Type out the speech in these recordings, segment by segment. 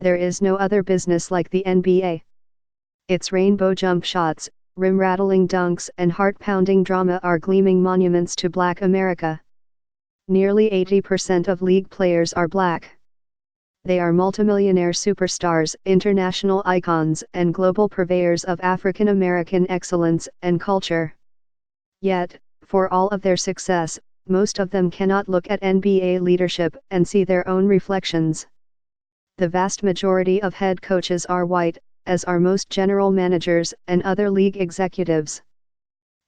There is no other business like the NBA. Its rainbow jump shots, rim-rattling dunks and heart-pounding drama are gleaming monuments to Black America. Nearly 80% of league players are Black. They are multimillionaire superstars, international icons, and global purveyors of African American excellence and culture. Yet, for all of their success, most of them cannot look at NBA leadership and see their own reflections. The vast majority of head coaches are white, as are most general managers and other league executives.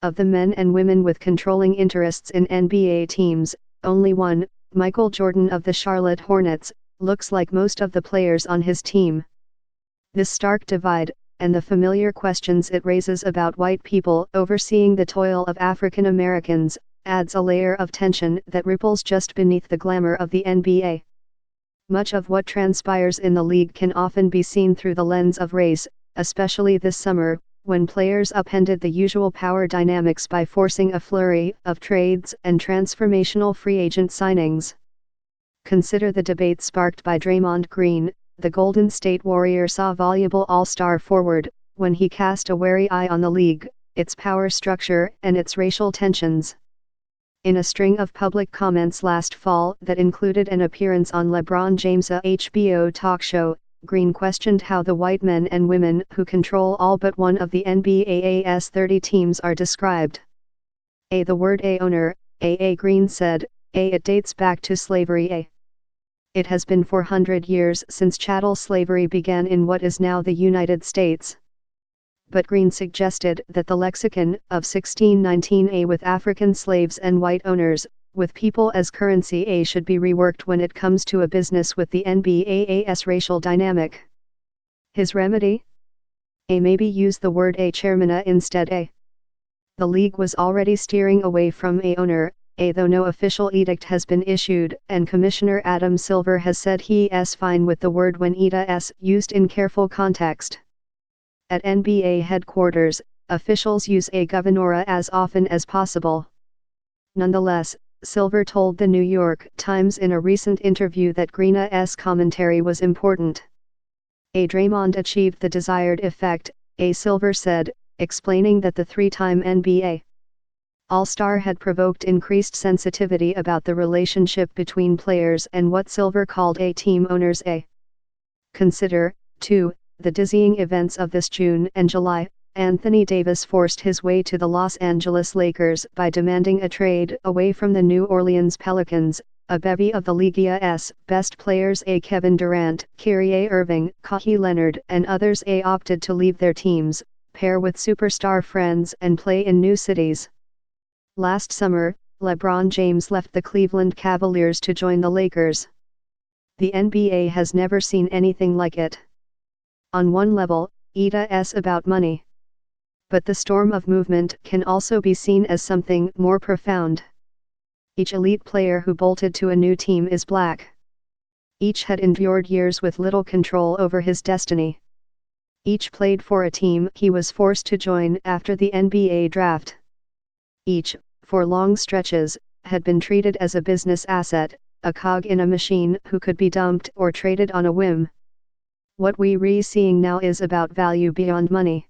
Of the men and women with controlling interests in NBA teams, only one, Michael Jordan of the Charlotte Hornets, looks like most of the players on his team. This stark divide, and the familiar questions it raises about white people overseeing the toil of African Americans, adds a layer of tension that ripples just beneath the glamour of the NBA. Much of what transpires in the league can often be seen through the lens of race, especially this summer, when players upended the usual power dynamics by forcing a flurry of trades and transformational free agent signings. Consider the debate sparked by Draymond Green, the Golden State Warrior saw voluble all-star forward, when he cast a wary eye on the league, its power structure and its racial tensions. In a string of public comments last fall that included an appearance on LeBron James' HBO talk show, Green questioned how the white men and women who control all but one of the NBA's 30 teams are described. The word owner, Green said, it dates back to slavery. It has been 400 years since chattel slavery began in what is now the United States. But Green suggested that the lexicon of 1619 with African slaves and white owners, with people as currency should be reworked when it comes to a business with the NBA's racial dynamic. His remedy? Maybe use the word chairman instead. The league was already steering away from owner, though no official edict has been issued, and Commissioner Adam Silver has said he's fine with the word when it's used in careful context. At NBA headquarters, officials use governor as often as possible. Nonetheless, Silver told the New York Times in a recent interview that Green's commentary was important. Draymond achieved the desired effect, Silver said, explaining that the three-time NBA All-Star had provoked increased sensitivity about the relationship between players and what Silver called team owners. Consider, too, the dizzying events of this June and July. Anthony Davis forced his way to the Los Angeles Lakers by demanding a trade away from the New Orleans Pelicans. A bevy of the league's best players, Kevin Durant, Kyrie Irving, Kawhi Leonard and others, opted to leave their teams, pair with superstar friends and play in new cities. Last summer, LeBron James left the Cleveland Cavaliers to join the Lakers. The NBA has never seen anything like it. On one level, it's about money. But the storm of movement can also be seen as something more profound. Each elite player who bolted to a new team is Black. Each had endured years with little control over his destiny. Each played for a team he was forced to join after the NBA draft. Each, for long stretches, had been treated as a business asset, a cog in a machine who could be dumped or traded on a whim. What we're seeing now is about value beyond money.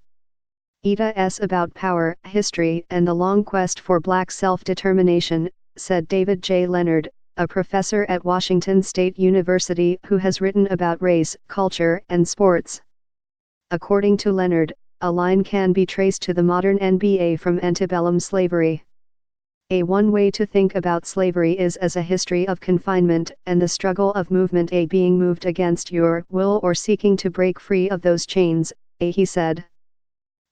It's about power, history and the long quest for Black self-determination, said David J. Leonard, a professor at Washington State University who has written about race, culture and sports. According to Leonard, a line can be traced to the modern NBA from antebellum slavery. One way to think about slavery is as a history of confinement and the struggle of movement, being moved against your will or seeking to break free of those chains, he said.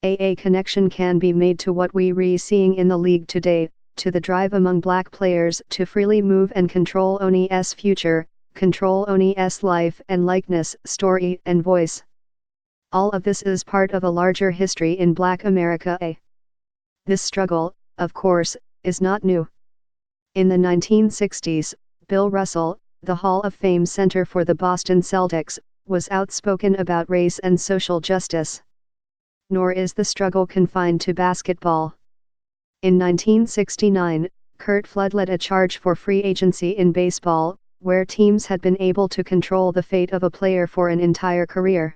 A connection can be made to what we're seeing in the league today, to the drive among Black players to freely move and control ONE's future, control ONE's life and likeness, story and voice. All of this is part of a larger history in Black America. This struggle, of course, is not new. In the 1960s, Bill Russell, the Hall of Fame center for the Boston Celtics, was outspoken about race and social justice. Nor is the struggle confined to basketball. In 1969, Curt Flood led a charge for free agency in baseball, where teams had been able to control the fate of a player for an entire career.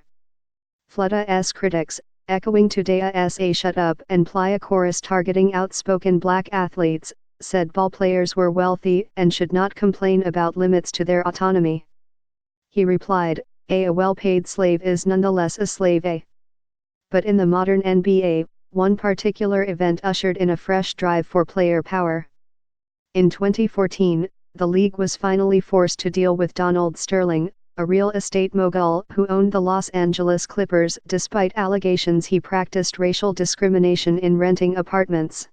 Flood's critics, echoing today's "a shut up and play" a chorus targeting outspoken black athletes, said ball players were wealthy and should not complain about limits to their autonomy. He replied, a well-paid slave is nonetheless a slave. But in the modern NBA, one particular event ushered in a fresh drive for player power. In 2014, the league was finally forced to deal with Donald Sterling, a real estate mogul who owned the Los Angeles Clippers despite allegations he practiced racial discrimination in renting apartments.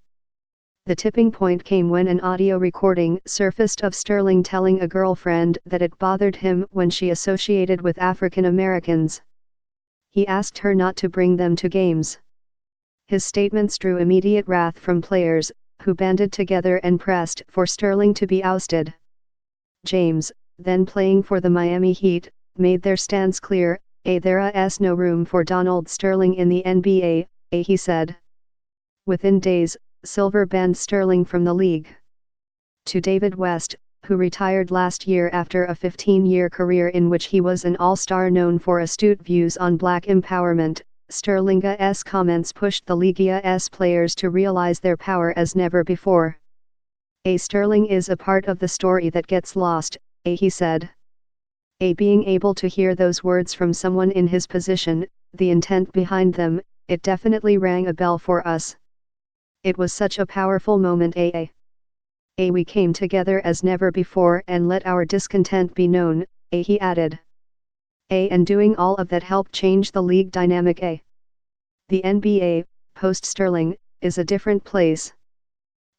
The tipping point came when an audio recording surfaced of Sterling telling a girlfriend that it bothered him when she associated with African Americans. He asked her not to bring them to games. His statements drew immediate wrath from players, who banded together and pressed for Sterling to be ousted. James, then playing for the Miami Heat, made their stance clear, there is no room for Donald Sterling in the NBA, he said. Within days, Silver banned Sterling from the league. To David West, who retired last year after a 15-year career in which he was an all-star known for astute views on black empowerment, Sterling's comments pushed the league's players to realize their power as never before. Sterling is a part of the story that gets lost, he said. Being able to hear those words from someone in his position, the intent behind them, it definitely rang a bell for us. It was such a powerful moment. We came together as never before and let our discontent be known, he added. And doing all of that helped change the league dynamic. The NBA, post-Sterling, is a different place.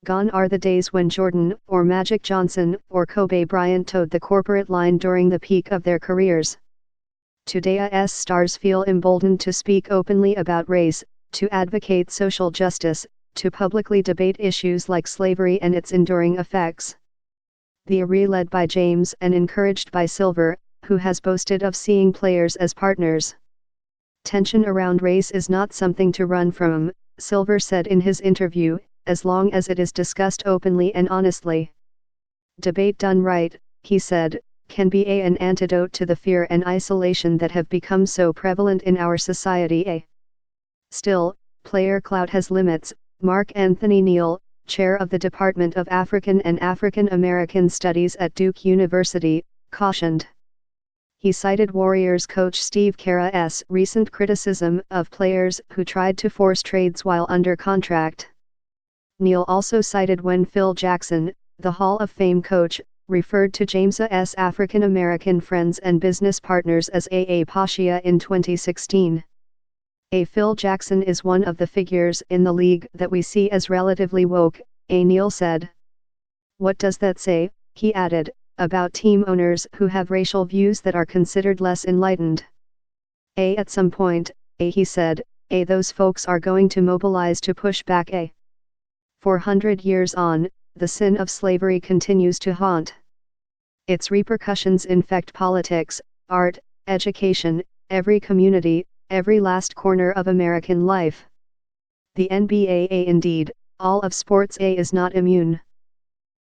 Gone are the days when Jordan, or Magic Johnson, or Kobe Bryant towed the corporate line during the peak of their careers. Today's stars feel emboldened to speak openly about race, to advocate social justice, to publicly debate issues like slavery and its enduring effects. The array led by James and encouraged by Silver, who has boasted of seeing players as partners. Tension around race is not something to run from, Silver said in his interview, as long as it is discussed openly and honestly. Debate done right, he said, can be an antidote to the fear and isolation that have become so prevalent in our society. Still, player clout has limits, Mark Anthony Neal, chair of the Department of African and African American Studies at Duke University, cautioned. He cited Warriors coach Steve Kerr's recent criticism of players who tried to force trades while under contract. Neal also cited when Phil Jackson, the Hall of Fame coach, referred to James's African American friends and business partners as Pasha in 2016. Phil Jackson is one of the figures in the league that we see as relatively woke, Neal said. What does that say, he added, about team owners who have racial views that are considered less enlightened? At some point, he said, those folks are going to mobilize to push back. 400 years on, the sin of slavery continues to haunt. Its repercussions infect politics, art, education, every community, every last corner of American life. The NBA, indeed, all of sports, is not immune.